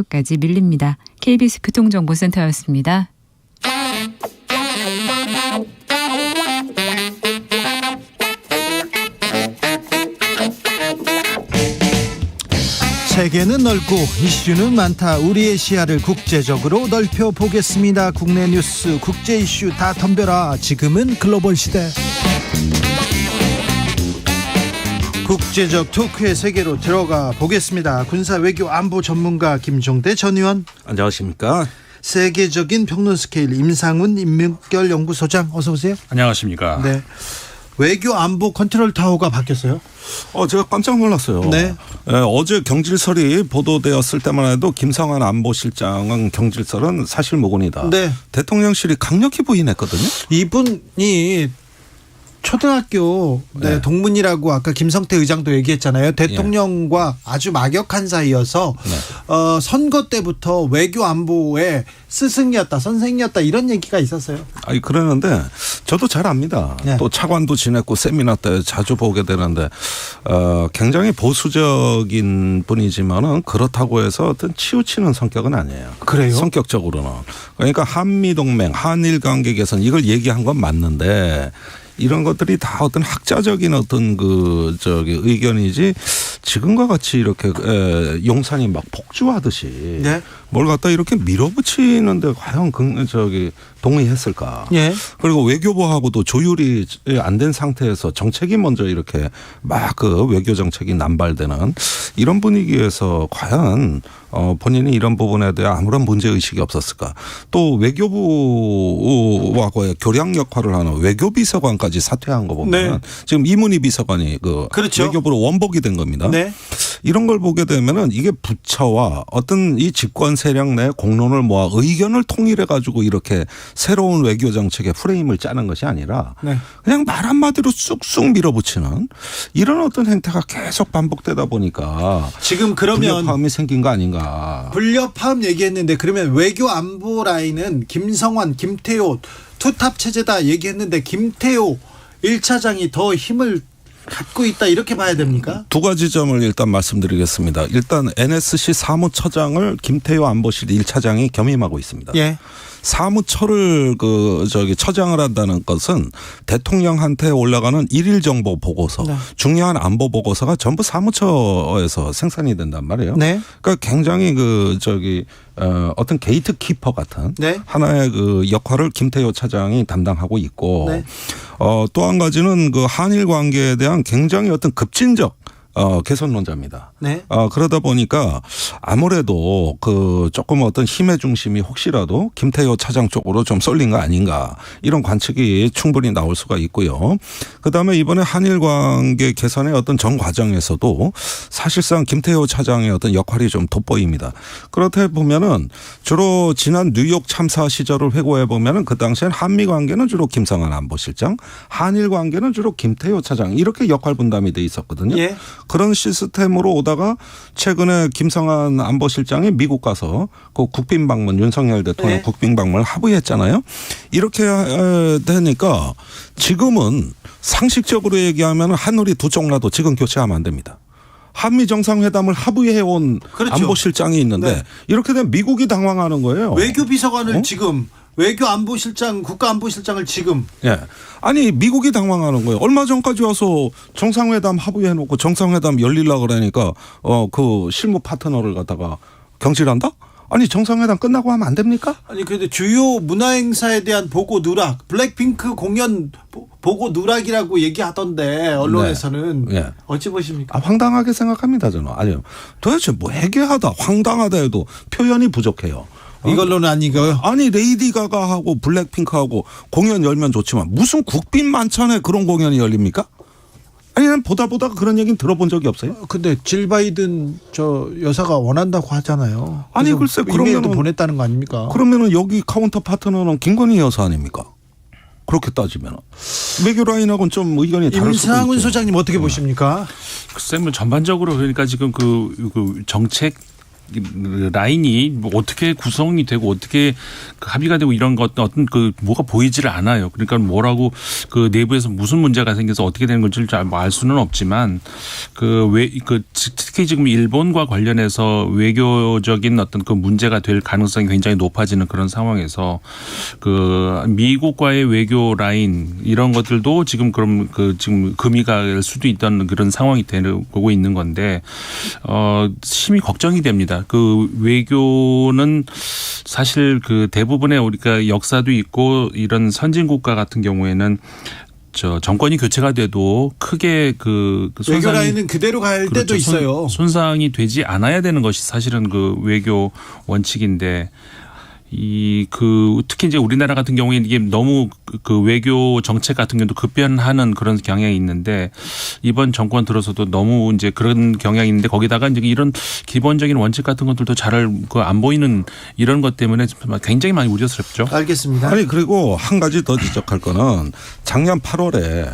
까지 밀립니다. KBS 교통정보센터였습니다. 세계는 넓고 이슈는 많다. 우리의 시야를 국제적으로 넓혀보겠습니다. 국내 뉴스, 국제 이슈 다 덤벼라. 지금은 글로벌 시대. 국제적 토크의 세계로 들어가 보겠습니다. 군사 외교 안보 전문가 김종대 전 의원. 안녕하십니까. 세계적인 평론 스케일 임상훈 인문결 연구소장, 어서 오세요. 안녕하십니까. 네. 외교 안보 컨트롤 타워가 바뀌었어요. 제가 깜짝 놀랐어요. 네. 어제 경질설이 보도되었을 때만 해도 김성한 안보실장은 경질설은 사실무근이다. 네. 대통령실이 강력히 부인했거든요. 이분이 초등학교 네. 동문이라고 아까 김성태 의장도 얘기했잖아요. 대통령과 아주 막역한 사이여서 네. 선거 때부터 외교 안보의 스승이었다, 선생이었다 이런 얘기가 있었어요. 아니 그러는데 저도 잘 압니다. 네. 또 차관도 지냈고 세미나 때 자주 보게 되는데 굉장히 보수적인 분이지만은 그렇다고 해서 어떤 치우치는 성격은 아니에요. 그래요? 성격적으로는. 그러니까 한미동맹, 한일 관계 개선 이걸 얘기한 건 맞는데 이런 것들이 다 어떤 학자적인 어떤 의견이지 지금과 같이 이렇게 용산이 막 폭주하듯이 네. 뭘 갖다 이렇게 밀어붙이는데 과연 동의했을까? 예. 그리고 외교부하고도 조율이 안 된 상태에서 정책이 먼저 이렇게 막 외교 정책이 남발되는 이런 분위기에서 과연 본인이 이런 부분에 대해 아무런 문제 의식이 없었을까? 또 외교부와의 교량 역할을 하는 외교비서관까지 사퇴한 거 보면 네. 지금 이문희 비서관이 그렇죠. 외교부로 원복이 된 겁니다. 네. 이런 걸 보게 되면은 이게 부처와 어떤 이 집권 세력 내 공론을 모아 의견을 통일해 가지고 이렇게 새로운 외교 정책의 프레임을 짜는 것이 아니라 네. 그냥 말 한마디로 쑥쑥 밀어붙이는 이런 어떤 행태가 계속 반복되다 보니까 지금 그러면 불협화음이 생긴 거 아닌가. 불협화음 얘기했는데 그러면 외교 안보 라인은 김성환, 김태호 투탑 체제다 얘기했는데 김태호 1차장이 더 힘을 갖고 있다 이렇게 봐야 됩니까? 두 가지 점을 일단 말씀드리겠습니다. 일단 NSC 사무처장을 김태호 안보실 1차장이 겸임하고 있습니다. 예. 사무처를 처장을 한다는 것은 대통령한테 올라가는 일일 정보 보고서, 네. 중요한 안보 보고서가 전부 사무처에서 생산이 된단 말이에요. 네. 그러니까 굉장히 어떤 게이트 키퍼 같은 네. 하나의 역할을 김태호 차장이 담당하고 있고, 네. 또 한 가지는 한일 관계에 대한 굉장히 어떤 급진적 개선론자입니다. 네. 그러다 보니까 아무래도 조금 어떤 힘의 중심이 혹시라도 김태호 차장 쪽으로 좀 쏠린 거 아닌가 이런 관측이 충분히 나올 수가 있고요. 그다음에 이번에 한일 관계 개선의 어떤 전 과정에서도 사실상 김태호 차장의 어떤 역할이 좀 돋보입니다. 그렇다 보면은 주로 지난 뉴욕 참사 시절을 회고해 보면은 그 당시엔 한미 관계는 주로 김성한 안보실장, 한일 관계는 주로 김태호 차장 이렇게 역할 분담이 돼 있었거든요. 예. 그런 시스템으로 오다가 최근에 김성한 안보실장이 미국 가서 국빈 방문 윤석열 대통령 네. 국빈 방문을 합의했잖아요. 이렇게 되니까 지금은 상식적으로 얘기하면 한우리 두 쪽라도 지금 교체하면 안 됩니다. 한미 정상회담을 합의해온 그렇죠. 안보실장이 있는데 네. 이렇게 되면 미국이 당황하는 거예요. 외교비서관을 지금 외교안보실장, 국가안보실장을 지금. 예. 아니 미국이 당황하는 거예요. 얼마 전까지 와서 정상회담 합의해놓고 정상회담 열리려고 그러니까 실무 파트너를 갖다가 경질한다? 아니 정상회담 끝나고 하면 안 됩니까? 아니 근데 주요 문화행사에 대한 보고 누락, 블랙핑크 공연 보고 누락이라고 얘기하던데 언론에서는 네. 네. 어찌 보십니까? 황당하게 생각합니다 저는. 아니요. 도대체 해괴하다 황당하다 해도 표현이 부족해요. 이걸로는 아니고요. 아니 레이디 가가하고 블랙핑크하고 공연 열면 좋지만 무슨 국빈 만찬에 그런 공연이 열립니까? 아니 난 보다 그런 얘기는 들어본 적이 없어요. 근데 질 바이든 여사가 원한다고 하잖아요. 아니 글쎄 이메일도 보냈다는 거 아닙니까? 그러면은 여기 카운터 파트너는 김건희 여사 아닙니까? 그렇게 따지면 외교 라인하고는 좀 의견이 다를 수도 있죠. 임상훈 소장님 어떻게 보십니까? 글쎄 전반적으로 그러니까 지금 그 정책 라인이 뭐 어떻게 구성이 되고 어떻게 합의가 되고 이런 것 어떤 그 뭐가 보이지를 않아요. 그러니까 뭐라고 그 내부에서 무슨 문제가 생겨서 어떻게 되는 건지를 알 수는 없지만 특히 지금 일본과 관련해서 외교적인 어떤 그 문제가 될 가능성이 굉장히 높아지는 그런 상황에서 그 미국과의 외교 라인 이런 것들도 지금 그럼 지금 금이 갈 수도 있다는 그런 상황이 되고 있는 건데 심히 걱정이 됩니다. 그 외교는 사실 그 대부분의 우리가 역사도 있고 이런 선진국가 같은 경우에는 정권이 교체가 돼도 크게 그 외교 라인은 그대로 갈 그렇죠. 때도 있어요. 손상이 되지 않아야 되는 것이 사실은 그 외교 원칙인데 특히 이제 우리나라 같은 경우에 이게 너무 그 외교 정책 같은 경우도 급변하는 그런 경향이 있는데 이번 정권 들어서도 너무 이제 그런 경향이 있는데 거기다가 이제 이런 기본적인 원칙 같은 것들도 잘 안 보이는 이런 것 때문에 굉장히 많이 우려스럽죠. 알겠습니다. 아니 그리고 한 가지 더 지적할 거는 작년 8월에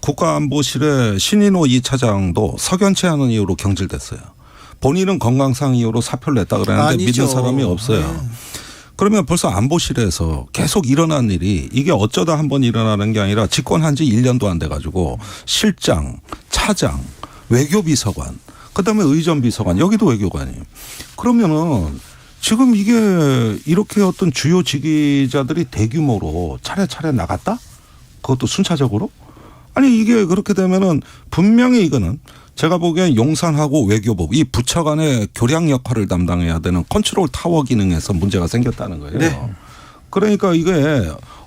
국가안보실의 신인호 2차장도 석연치 않은 이유로 경질됐어요. 본인은 건강상 이유로 사표를 냈다 그러는데 아니죠. 믿는 사람이 없어요. 네. 그러면 벌써 안보실에서 계속 일어난 일이 이게 어쩌다 한번 일어나는 게 아니라 집권한 지 1년도 안 돼 가지고 실장, 차장, 외교비서관, 그다음에 의전비서관 여기도 외교관이에요. 그러면은 지금 이게 이렇게 어떤 주요 직위자들이 대규모로 차례차례 나갔다? 그것도 순차적으로? 아니 이게 그렇게 되면은 분명히 이거는 제가 보기엔 용산하고 외교부 이 부처 간의 교량 역할을 담당해야 되는 컨트롤 타워 기능에서 문제가 생겼다는 거예요. 네. 그러니까 이게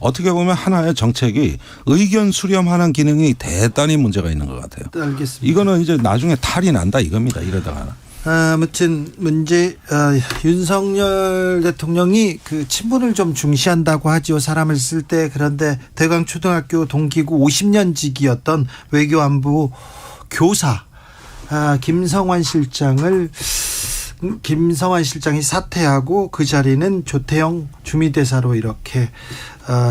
어떻게 보면 하나의 정책이 의견 수렴하는 기능이 대단히 문제가 있는 것 같아요. 알겠습니다. 이거는 이제 나중에 탈이 난다 이겁니다. 이러다가. 아무튼 윤석열 대통령이 그 친분을 좀 중시한다고 하지요. 사람을 쓸 때. 그런데 대광초등학교 동기고 50년직이었던 외교안보 교사 김성환 실장이 사퇴하고 그 자리는 조태영 주미대사로 이렇게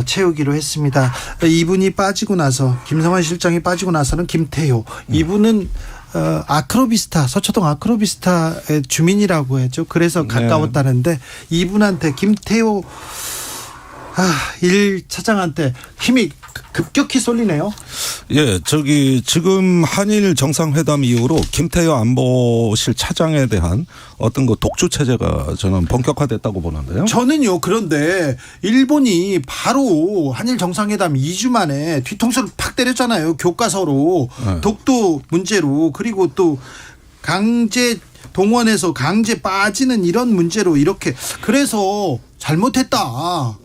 채우기로 했습니다. 이분이 빠지고 나서 김성환 실장이 빠지고 나서는 김태효 이분은 아크로비스타 서초동 아크로비스타의 주민이라고 했죠. 그래서 가까웠다는데 이분한테 김태효 1차장한테 힘이 급격히 쏠리네요. 예, 지금 한일 정상회담 이후로 김태효 안보실 차장에 대한 어떤 그 독주 체제가 저는 본격화됐다고 보는데요. 저는요. 그런데 일본이 바로 한일 정상회담 2주 만에 뒤통수를 팍 때렸잖아요. 교과서로 독도 문제로 그리고 또 강제 동원해서 강제 빠지는 이런 문제로 이렇게 그래서 잘못했다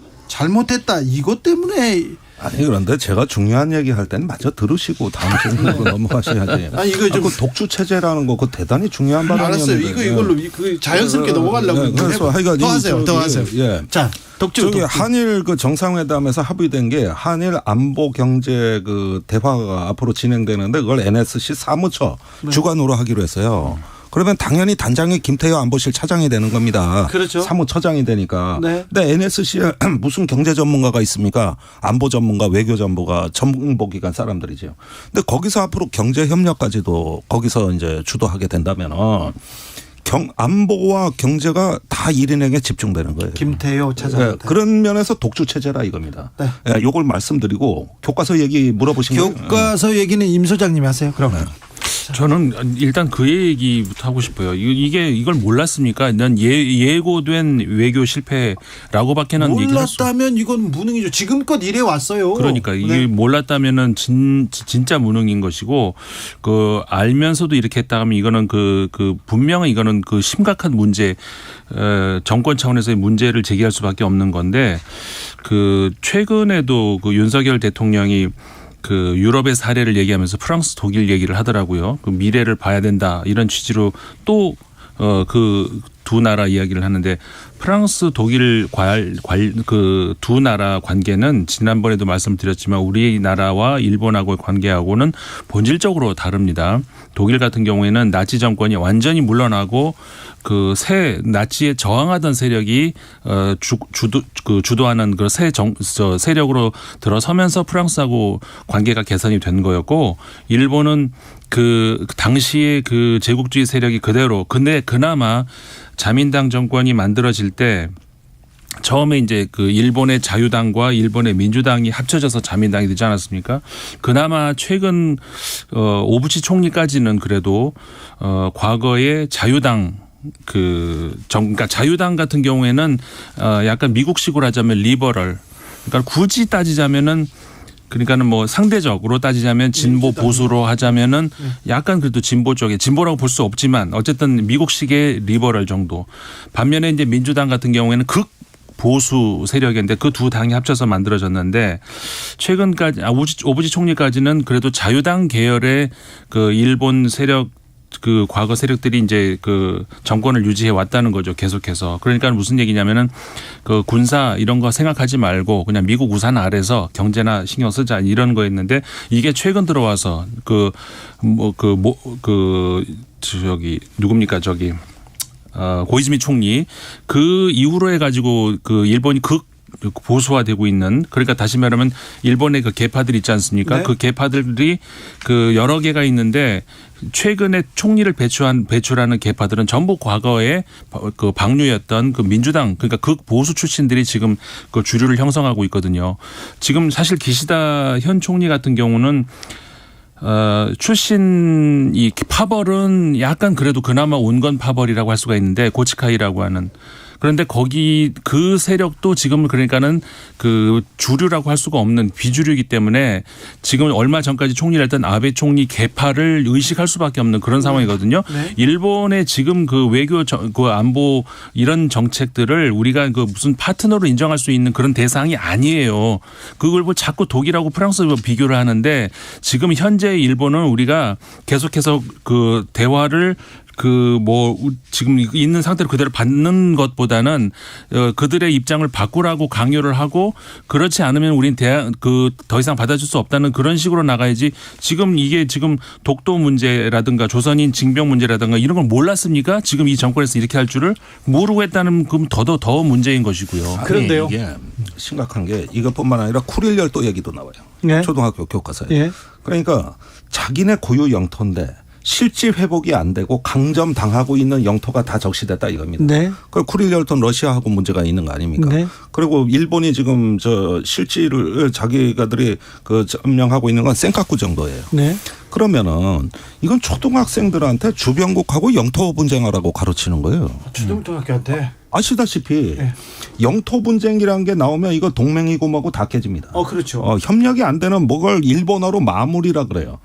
이것 때문에. 아니 그런데 제가 중요한 얘기할 때는 마저 들으시고 다음 질문으로 넘어가셔야지. 아니 이거 좀 그 독주 체제라는 거 그거 대단히 중요한 발언이었는데. 알았어요. 이걸로 자연스럽게 넘어가려고. 그래서 더 하세요. 예. 자, 독주. 한일 그 정상회담에서 합의된 게 한일 안보 경제 그 대화가 앞으로 진행되는데 그걸 NSC 사무처 주관으로 하기로 했어요. 그러면 당연히 단장이 김태효 안보실 차장이 되는 겁니다. 그렇죠. 사무처장이 되니까. 네. 근데 NSC에 무슨 경제 전문가가 있습니까? 안보 전문가, 외교 전문가, 정보기관 사람들이죠. 근데 거기서 앞으로 경제 협력까지도 거기서 이제 주도하게 된다면은 안보와 경제가 다 1인에게 집중되는 거예요. 김태효 차장. 네, 그런 면에서 독주 체제라 이겁니다. 네. 네, 요걸 말씀드리고 교과서 얘기 물어보신 거예요. 교과서 얘기는 임 소장님이 하세요. 그럼. 저는 일단 그 얘기부터 하고 싶어요. 이걸 몰랐습니까? 난 예고된 외교 실패라고밖에는 얘기할 수. 몰랐다면 이건 무능이죠. 지금껏 이래 왔어요. 그러니까 이게 몰랐다면은 진짜 무능인 것이고 그 알면서도 이렇게 했다 하면 이거는 그 분명히 이거는 그 심각한 문제 정권 차원에서의 문제를 제기할 수밖에 없는 건데 그 최근에도 그 윤석열 대통령이 그 유럽의 사례를 얘기하면서 프랑스, 독일 얘기를 하더라고요. 그 미래를 봐야 된다 이런 취지로 또 그 두 나라 이야기를 하는데 프랑스, 독일 그 두 나라 관계는 지난번에도 말씀드렸지만 우리나라와 일본하고의 관계하고는 본질적으로 다릅니다. 독일 같은 경우에는 나치 정권이 완전히 물러나고 그 새 나치에 저항하던 세력이 주도하는 그 새 세력으로 들어서면서 프랑스하고 관계가 개선이 된 거였고 일본은 그 당시에 그 제국주의 세력이 그대로 근데 그나마 자민당 정권이 만들어질 때 처음에 이제 그 일본의 자유당과 일본의 민주당이 합쳐져서 자민당이 되지 않았습니까? 그나마 최근 오부치 총리까지는 그래도 과거의 자유당 그러니까 자유당 같은 경우에는 약간 미국식으로 하자면 리버럴 그러니까 굳이 따지자면은 그러니까는 뭐 상대적으로 따지자면 진보 보수로 하자면은 약간 그래도 진보 쪽에 진보라고 볼 수 없지만 어쨌든 미국식의 리버럴 정도. 반면에 이제 민주당 같은 경우에는 극 보수 세력인데 그 두 당이 합쳐서 만들어졌는데 최근까지 오부치 총리까지는 그래도 자유당 계열의 그 일본 세력 그 과거 세력들이 이제 그 정권을 유지해 왔다는 거죠. 계속해서. 그러니까 무슨 얘기냐면은 그 군사 이런 거 생각하지 말고 그냥 미국 우산 아래서 경제나 신경 쓰자 이런 거였는데 이게 최근 들어와서 누굽니까 저기 고이즈미 총리 그 이후로 해가지고 그 일본이 보수화되고 있는 그러니까 다시 말하면 일본의 그 계파들 있지 않습니까? 네. 그 계파들이 그 여러 개가 있는데 최근에 총리를 배출하는 계파들은 전부 과거에 그 방류였던 그 민주당 그러니까 극보수 출신들이 지금 그 주류를 형성하고 있거든요. 지금 사실 기시다 현 총리 같은 경우는 출신 이 파벌은 약간 그래도 그나마 온건 파벌이라고 할 수가 있는데 고치카이라고 하는 그런데 거기 그 세력도 지금 그러니까는 그 주류라고 할 수가 없는 비주류이기 때문에 지금 얼마 전까지 총리를 했던 아베 총리 계파를 의식할 수밖에 없는 그런 상황이거든요. 네. 일본의 지금 그 외교 그 안보 이런 정책들을 우리가 그 무슨 파트너로 인정할 수 있는 그런 대상이 아니에요. 그걸 뭐 자꾸 독일하고 프랑스 비교를 하는데 지금 현재 일본은 우리가 계속해서 그 대화를 지금 있는 상태로 그대로 받는 것보다는 그들의 입장을 바꾸라고 강요를 하고 그렇지 않으면 우린 더 이상 받아줄 수 없다는 그런 식으로 나가야지 지금 이게 지금 독도 문제라든가 조선인 징병 문제라든가 이런 걸 몰랐습니까? 지금 이 정권에서 이렇게 할 줄을 모르고 했다는 그럼 더 문제인 것이고요. 그런데요. 이게 심각한 게 이것뿐만 아니라 쿠릴 열도 얘기도 나와요. 네. 초등학교 교과서에. 예. 그러니까 자기네 고유 영토인데 실질 회복이 안 되고 강점 당하고 있는 영토가 다 적시됐다 이겁니다. 네. 그 쿠릴 열도는 러시아하고 문제가 있는 거 아닙니까? 네. 그리고 일본이 지금 저 실질을 자기가들이 그 점령하고 있는 건 센카쿠 정도예요. 네. 그러면은 이건 초등학생들한테 주변국하고 영토 분쟁하라고 가르치는 거예요. 초등학교한테. 아시다시피 네. 영토 분쟁이라는 게 나오면 이거 동맹이고 뭐고 다 깨집니다. 그렇죠. 협력이 안 되는 뭐걸 일본어로 마무리라 그래요.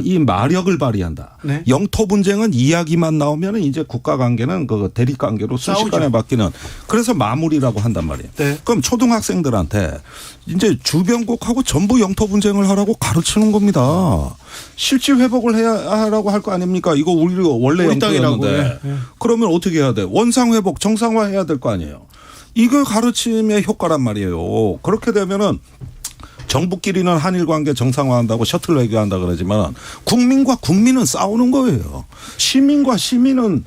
이 마력을 발휘한다. 네. 영토 분쟁은 이야기만 나오면 이제 국가 관계는 그 대립 관계로 순식간에 바뀌는 그래서 마무리라고 한단 말이에요. 네. 그럼 초등학생들한테 이제 주변국하고 전부 영토 분쟁을 하라고 가르치는 겁니다. 실질 회복을 해야 하라고 할 거 아닙니까? 이거 우리 원래 우리 땅이라고. 영토였는데 네. 그러면 어떻게 해야 돼? 원상 회복, 정상화 해야 될 거 아니에요. 이거 가르침의 효과란 말이에요. 그렇게 되면은 정부끼리는 한일 관계 정상화한다고 셔틀 외교한다 그러지만 국민과 국민은 싸우는 거예요. 시민과 시민은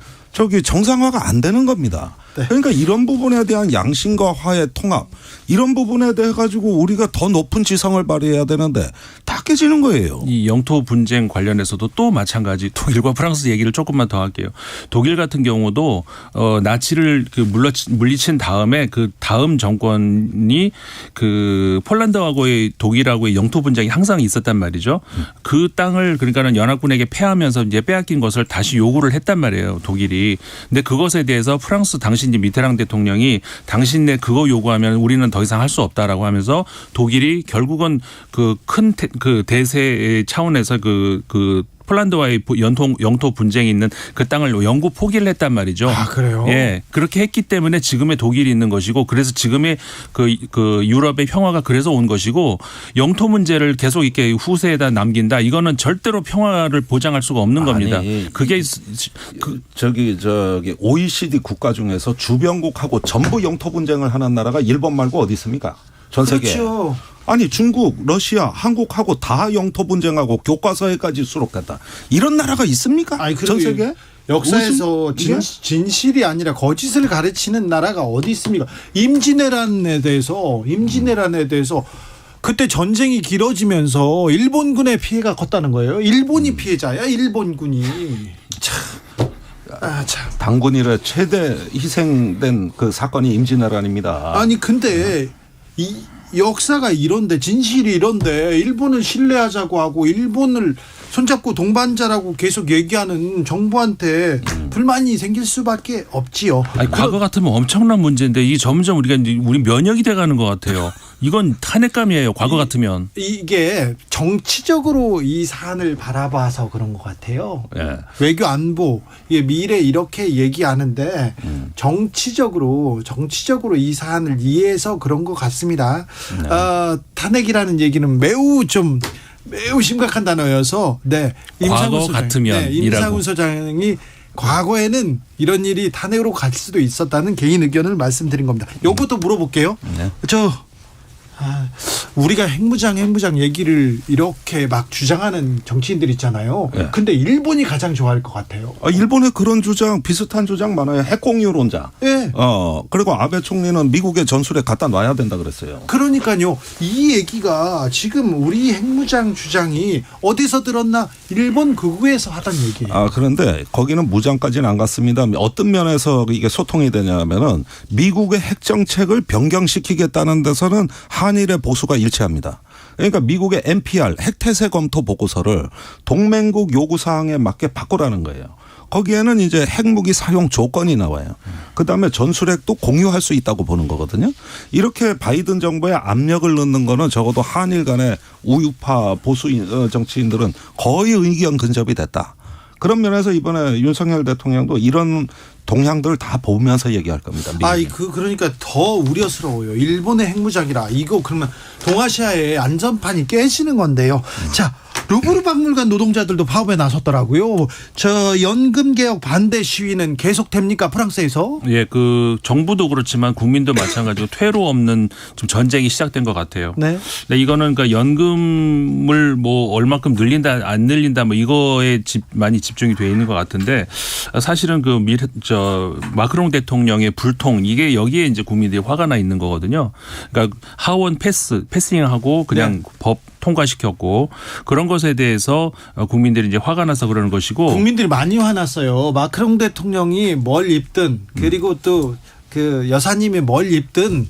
정상화가 안 되는 겁니다. 네. 그러니까 이런 부분에 대한 양심과 화해 통합 이런 부분에 대해 가지고 우리가 더 높은 지성을 발휘해야 되는데 다 깨지는 거예요. 이 영토 분쟁 관련해서도 또 마찬가지 독일과 프랑스 얘기를 조금만 더 할게요. 독일 같은 경우도 나치를 물리친 다음에 그 다음 정권이 그 폴란드하고의 독일하고의 영토 분쟁이 항상 있었단 말이죠. 그 땅을 그러니까는 연합군에게 패하면서 이제 빼앗긴 것을 다시 요구를 했단 말이에요. 독일이. 근데 그것에 대해서 프랑스 당시 이제 미테랑 대통령이 당신네 그거 요구하면 우리는 더 이상 할 수 없다라고 하면서 독일이 결국은 그 큰 대세 차원에서 폴란드와의 영토 분쟁이 있는 그 땅을 영구 포기를 했단 말이죠. 아, 그래요? 예. 그렇게 했기 때문에 지금의 독일이 있는 것이고 그래서 지금의 그 유럽의 평화가 그래서 온 것이고 영토 문제를 계속 이렇게 후세에다 남긴다. 이거는 절대로 평화를 보장할 수가 없는 겁니다. 그게 저기 OECD 국가 중에서 주변국하고 전부 영토 분쟁을 하는 나라가 일본 말고 어디 있습니까? 전 세계. 그렇죠. 아니 중국, 러시아, 한국하고 다 영토 분쟁하고 교과서에까지 수록됐다. 이런 나라가 있습니까? 아니, 전 세계? 역사에서 진실이 아니라 거짓을 가르치는 나라가 어디 있습니까? 임진왜란에 대해서 그때 전쟁이 길어지면서 일본군의 피해가 컸다는 거예요. 일본이 피해자야, 일본군이. 참. 단군 이래 최대 희생된 그 사건이 임진왜란입니다. 아니 근데 이 역사가 이런데, 진실이 이런데 일본을 신뢰하자고 하고 일본을 손잡고 동반자라고 계속 얘기하는 정부한테 불만이 생길 수밖에 없지요. 아니, 과거 같으면 엄청난 문제인데 이 점점 우리 면역이 돼가는 것 같아요. 이건 탄핵감이에요. 과거 같으면. 이게 정치적으로 이 사안을 바라봐서 그런 것 같아요. 예. 외교 안보, 미래 이렇게 얘기하는데 정치적으로 이 사안을 이해해서 그런 것 같습니다. 네. 탄핵이라는 얘기는 매우 심각한 단어여서, 과거 같으면 임상훈 소장이 과거에는 이런 일이 탄핵으로 갈 수도 있었다는 개인 의견을 말씀드린 겁니다. 요것도 물어볼게요. 네. 우리가 핵무장 얘기를 이렇게 막 주장하는 정치인들 있잖아요. 네. 근데 일본이 가장 좋아할 것 같아요. 일본에 그런 주장, 비슷한 주장 많아요. 핵공유론자. 네. 그리고 아베 총리는 미국의 전술에 갖다 놔야 된다 그랬어요. 그러니까요. 이 얘기가 지금 우리 핵무장 주장이 어디서 들었나? 일본 극우에서 하던 얘기예요. 그런데 거기는 무장까지는 안 갔습니다. 어떤 면에서 이게 소통이 되냐면은 미국의 핵 정책을 변경시키겠다는 데서는 한일의 보수가 일치합니다. 그러니까 미국의 NPR 핵태세 검토 보고서를 동맹국 요구사항에 맞게 바꾸라는 거예요. 거기에는 이제 핵무기 사용 조건이 나와요. 그다음에 전술핵도 공유할 수 있다고 보는 거거든요. 이렇게 바이든 정부에 압력을 넣는 거는 적어도 한일 간의 우유파 보수 정치인들은 거의 의견 근접이 됐다. 그런 면에서 이번에 윤석열 대통령도 이런 동향들을 다 보면서 얘기할 겁니다. 그러니까 더 우려스러워요. 일본의 핵무장이라 이거 그러면 동아시아의 안전판이 깨지는 건데요. 자, 루브르 박물관 노동자들도 파업에 나섰더라고요. 연금 개혁 반대 시위는 계속됩니까, 프랑스에서? 예, 정부도 그렇지만 국민도 마찬가지로 퇴로 없는 좀 전쟁이 시작된 것 같아요. 네. 근데 이거는 그러니까 연금을 얼마큼 늘린다 안 늘린다 이거에 많이 집중이 돼 있는 것 같은데, 사실은 마크롱 대통령의 불통, 이게 여기에 이제 국민들이 화가 나 있는 거거든요. 그러니까 하원 패싱하고 그냥 법 통과시켰고, 그런 것에 대해서 국민들이 이제 화가 나서 그러는 것이고. 국민들이 많이 화났어요. 마크롱 대통령이 뭘 입든, 그리고 또 그 여사님이 뭘 입든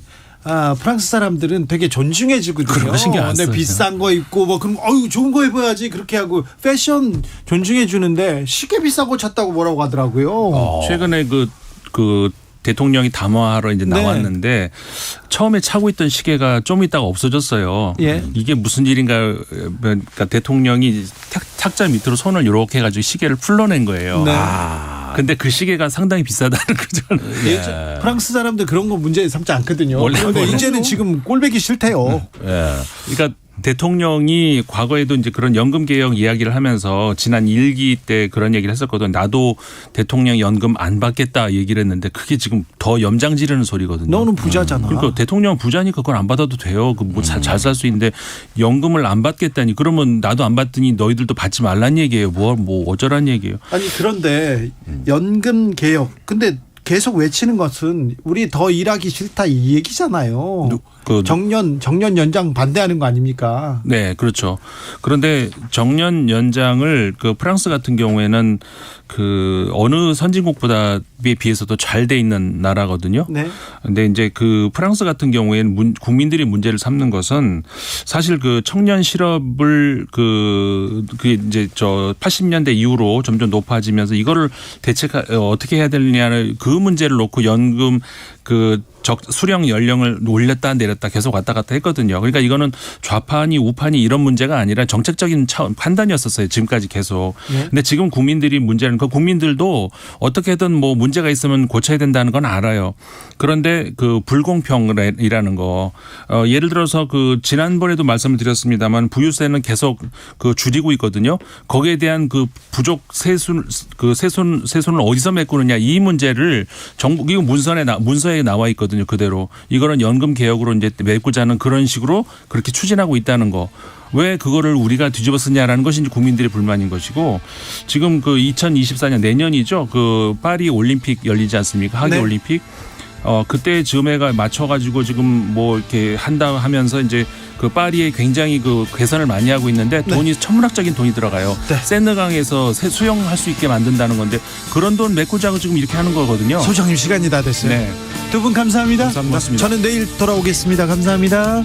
프랑스 사람들은 되게 존중해주거든요. 그런 거 신경 안 써요. 비싼 거 입고 그럼 좋은 거 입어야지 그렇게 하고 패션 존중해주는데 시계 비싸고 찼다고 뭐라고 하더라고요. 최근에 그 대통령이 담화하러 이제 나왔는데 처음에 차고 있던 시계가 좀 있다가 없어졌어요. 예. 이게 무슨 일인가? 그러니까 대통령이 탁자 밑으로 손을 이렇게 해가지고 시계를 풀러낸 거예요. 네. 근데 그 시계가 상당히 비싸다는 거잖아요. 프랑스 사람들 그런 거 문제 삼지 않거든요. 원래 이제는 지금 꼴보기 싫대요. 그러니까 대통령이 과거에도 이제 그런 연금 개혁 이야기를 하면서 지난 1기 때 그런 얘기를 했었거든. 나도 대통령 연금 안 받겠다 얘기를 했는데 그게 지금 더 염장 지르는 소리거든요. 너는 부자잖아. 그러니까 대통령은 부자니까 그걸 안 받아도 돼요. 잘 살 수 있는데 연금을 안 받겠다니, 그러면 나도 안 받더니 너희들도 받지 말란 얘기예요. 뭐 어쩌란 얘기예요. 아니 그런데 연금 개혁, 근데 계속 외치는 것은 우리 더 일하기 싫다 이 얘기잖아요. 정년 연장 반대하는 거 아닙니까? 네, 그렇죠. 그런데 정년 연장을 프랑스 같은 경우에는 어느 선진국보다 비해서도 잘 돼 있는 나라거든요. 네. 근데 이제 프랑스 같은 경우에는 국민들이 문제를 삼는 것은 사실 청년 실업을 이제 80년대 이후로 점점 높아지면서 이거를 어떻게 해야 되느냐는 그 문제를 놓고 연금 수령 연령을 올렸다 내렸다 계속 왔다 갔다 했거든요. 그러니까 이거는 좌판이 우판이 이런 문제가 아니라 정책적인 판단이었었어요. 지금까지 계속. 네. 근데 지금 국민들이 문제는 국민들도 어떻게든 문제가 있으면 고쳐야 된다는 건 알아요. 그런데 불공평이라는 거, 예를 들어서 지난번에도 말씀을 드렸습니다만 부유세는 계속 줄이고 있거든요. 거기에 대한 부족 세손을 어디서 메꾸느냐, 이 문제를 정부 이거 문서에 나와 있거든요. 그대로 이거는 연금 개혁으로 이제 메꾸자는 그런 식으로 그렇게 추진하고 있다는 거. 왜 그거를 우리가 뒤집어 쓰냐라는 것이 이제 국민들의 불만인 것이고, 지금 2024년 내년이죠. 파리 올림픽 열리지 않습니까? 하계 올림픽. 그때 즈음에가 맞춰가지고 지금 이렇게 한다 하면서 이제 그 파리에 굉장히 그 개선을 많이 하고 있는데 돈이 천문학적인 돈이 들어가요. 네. 세느강에서 수영할 수 있게 만든다는 건데 그런 돈 메꾸자고 지금 이렇게 하는 거거든요. 소장님 시간이 다 됐어요. 네. 두 분 감사합니다. 감사합니다. 저는 내일 돌아오겠습니다. 감사합니다.